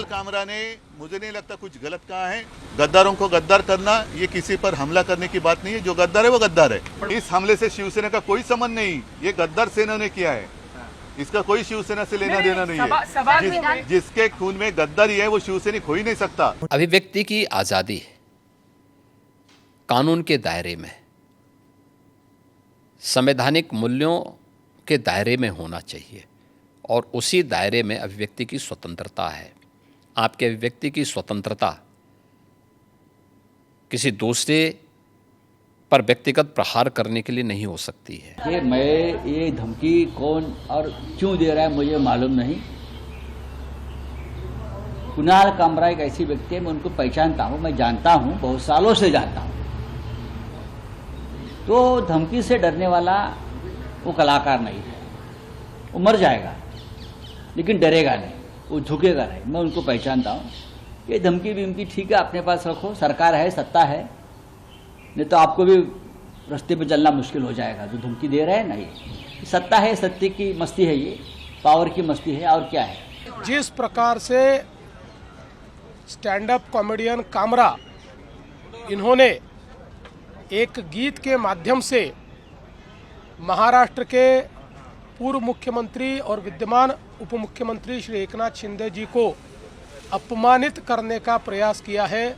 कामरा ने मुझे नहीं लगता कुछ गलत कहा है। गद्दारों को गद्दार करना ये किसी पर हमला करने की बात नहीं है। जो गद्दार है वो गद्दार है। इस हमले से शिवसेना का कोई संबंध नहीं, ये गद्दार सेना ने किया है। इसका कोई शिवसेना से लेना देना नहीं है। जिसके खून में गद्दारी है वो शिवसैनिक हो ही नहीं सकता। अभिव्यक्ति की आज़ादी कानून के दायरे में, संवैधानिक मूल्यों के दायरे में होना चाहिए और उसी दायरे में अभिव्यक्ति की स्वतंत्रता है। आपके अभिव्यक्ति की स्वतंत्रता किसी दूसरे पर व्यक्तिगत प्रहार करने के लिए नहीं हो सकती है। कि मैं ये धमकी कौन और क्यों दे रहा है मुझे मालूम नहीं। कुणाल कामरा एक ऐसी व्यक्ति है, मैं उनको पहचानता हूँ, मैं जानता हूँ, बहुत सालों से जानता हूँ। तो धमकी से डरने वाला वो कलाकार नहीं है, वो मर जाएगा लेकिन डरेगा नहीं, वो झुकेगा नहीं। मैं उनको पहचानता हूँ। ये धमकी विमकी ठीक है, अपने पास रखो, सरकार है, सत्ता है, नहीं तो आपको भी रास्ते पे चलना मुश्किल हो जाएगा। जो धमकी दे रहे हैं नहीं, सत्ता है, सत्य की मस्ती है, ये पावर की मस्ती है और क्या है। जिस प्रकार से स्टैंड अप कॉमेडियन कामरा इन्होंने एक गीत के माध्यम से महाराष्ट्र के पूर्व मुख्यमंत्री और विद्यमान उप मुख्यमंत्री श्री एकनाथ शिंदे जी को अपमानित करने का प्रयास किया है,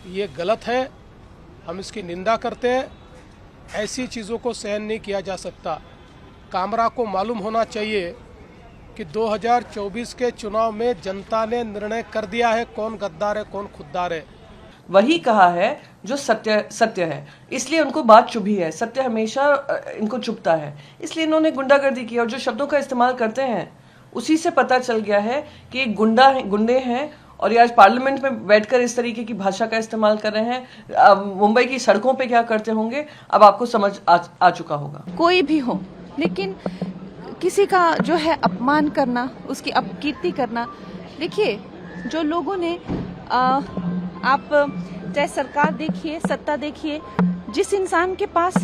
ये गलत है। हम इसकी निंदा करते हैं। ऐसी चीज़ों को सहन नहीं किया जा सकता। कामरा को मालूम होना चाहिए कि 2024 के चुनाव में जनता ने निर्णय कर दिया है कौन गद्दार है कौन खुद्दार है। वही कहा है जो सत्य है, इसलिए उनको बात चुभी है। सत्य हमेशा इनको चुभता है, इसलिए इन्होंने गुंडागर्दी की। और जो शब्दों का इस्तेमाल करते हैं उसी से पता चल गया है कि गुंडे हैं और ये आज पार्लियामेंट में बैठकर इस तरीके की भाषा का इस्तेमाल कर रहे हैं। मुंबई की सड़कों पे क्या करते होंगे अब आपको समझ आ चुका होगा। कोई भी हो, लेकिन किसी का जो है अपमान करना, उसकी अपकीर्ति करना, देखिए जो लोगों ने आप चाहे सरकार देखिए, सत्ता देखिए, जिस इंसान के पास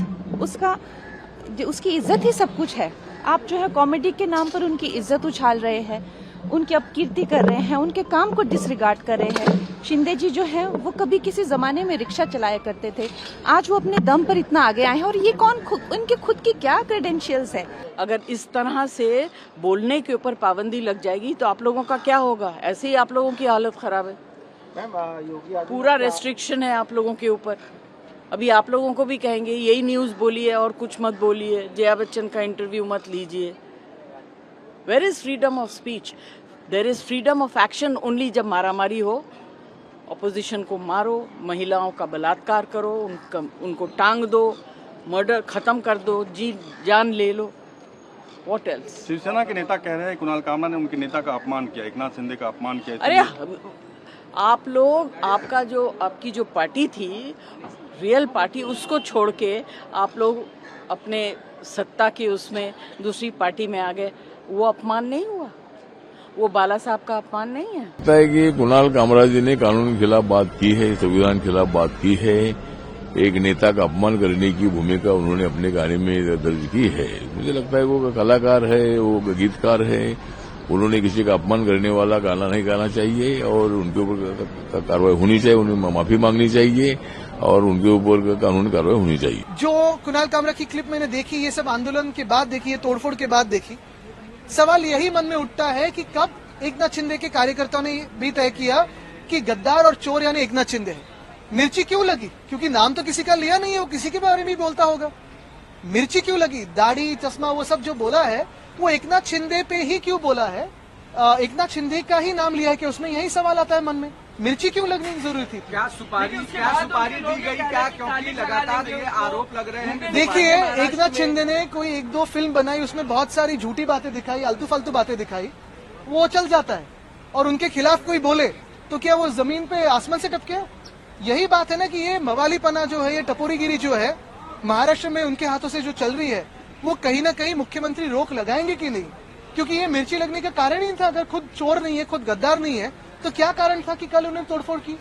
उसकी इज्जत ही सब कुछ है, आप जो है कॉमेडी के नाम पर उनकी इज्जत उछाल रहे हैं, उनकी अपकीर्ति कर रहे हैं, उनके काम को डिसरिगार्ड कर रहे हैं। शिंदे जी जो है वो कभी किसी जमाने में रिक्शा चलाया करते थे, आज वो अपने दम पर इतना आगे आए हैं। और ये उनके खुद की क्या क्रेडेंशियल्स है। अगर इस तरह से बोलने के ऊपर पाबंदी लग जाएगी तो आप लोगों का क्या होगा? ऐसे ही आप लोगों की हालत खराब है। पूरा रेस्ट्रिक्शन है आप लोगों के ऊपर। अभी आप लोगों को भी कहेंगे यही न्यूज़ बोलिए और कुछ मत बोलिए, जया बच्चन का इंटरव्यू मत लीजिए। Where is freedom of speech? There is freedom of action only जब मारामारी हो, ऑपोजिशन को मारो, महिलाओं का बलात्कार करो, उनको टांग दो, मर्डर खत्म कर दो, जी जान ले लो। What else? शिवसेना के नेता कह रहे हैं कुणाल कामरा ने उनके नेता का अपमान किया, एकनाथ शिंदे का अपमान किया। अरे आप लोग, आपकी जो पार्टी थी, रियल पार्टी, उसको छोड़ के आप लोग अपने सत्ता की उसमें दूसरी पार्टी में आ गए। वो अपमान नहीं हुआ? वो बाला साहब का अपमान नहीं है? लगता है कि कुणाल कामरा जी ने कानून के खिलाफ बात की है, संविधान के खिलाफ बात की है, एक नेता का अपमान करने की भूमिका उन्होंने अपने गाने में दर्ज की है। मुझे लगता है वो कलाकार है, वो गीतकार है, उन्होंने किसी का अपमान करने वाला गाना नहीं गाना चाहिए और उनके ऊपर कार्रवाई होनी चाहिए, उन्हें माफी मांगनी चाहिए और उनके ऊपर कानूनी कार्रवाई होनी चाहिए। जो कुणाल कामरा की क्लिप मैंने देखी, ये सब आंदोलन के बाद देखी, ये तोड़फोड़ के बाद देखी, सवाल यही मन में उठता है कि कब एकनाथ शिंदे के कार्यकर्ताओं ने भी तय किया कि गद्दार और चोर यानी एकनाथ शिंदे है। मिर्ची क्यों लगी? क्योंकि नाम तो किसी का लिया नहीं है, वो किसी के बारे में बोलता होगा। मिर्ची क्यों लगी? दाढ़ी, चश्मा, वो सब जो बोला है वो एकनाथ शिंदे पे ही क्यों बोला है? एकनाथ शिंदे का ही नाम लिया है कि उसमें यही सवाल आता है मन में। मिर्ची क्यों लगने की जरूरत थी? क्या सुपारी दी गई क्या? क्योंकि लगातार ये आरोप लग रहे हैं। देखिए, एकनाथ शिंदे ने कोई 1-2 फिल्म बनाई, उसमें बहुत सारी झूठी बातें दिखाई, आलतू फालतू बातें दिखाई, वो चल जाता है। और उनके खिलाफ कोई बोले तो क्या वो जमीन पे आसमान से टपके? यही बात है ना कि ये मवालीपना जो है, ये टपोरीगिरी जो है महाराष्ट्र में उनके हाथों से जो चल रही है, वो कहीं ना कहीं मुख्यमंत्री रोक लगाएंगे कि नहीं? क्योंकि ये मिर्ची लगने का कारण ही था। अगर खुद चोर नहीं है, खुद गद्दार नहीं है, तो क्या कारण था कि कल उन्होंने तोड़फोड़ की?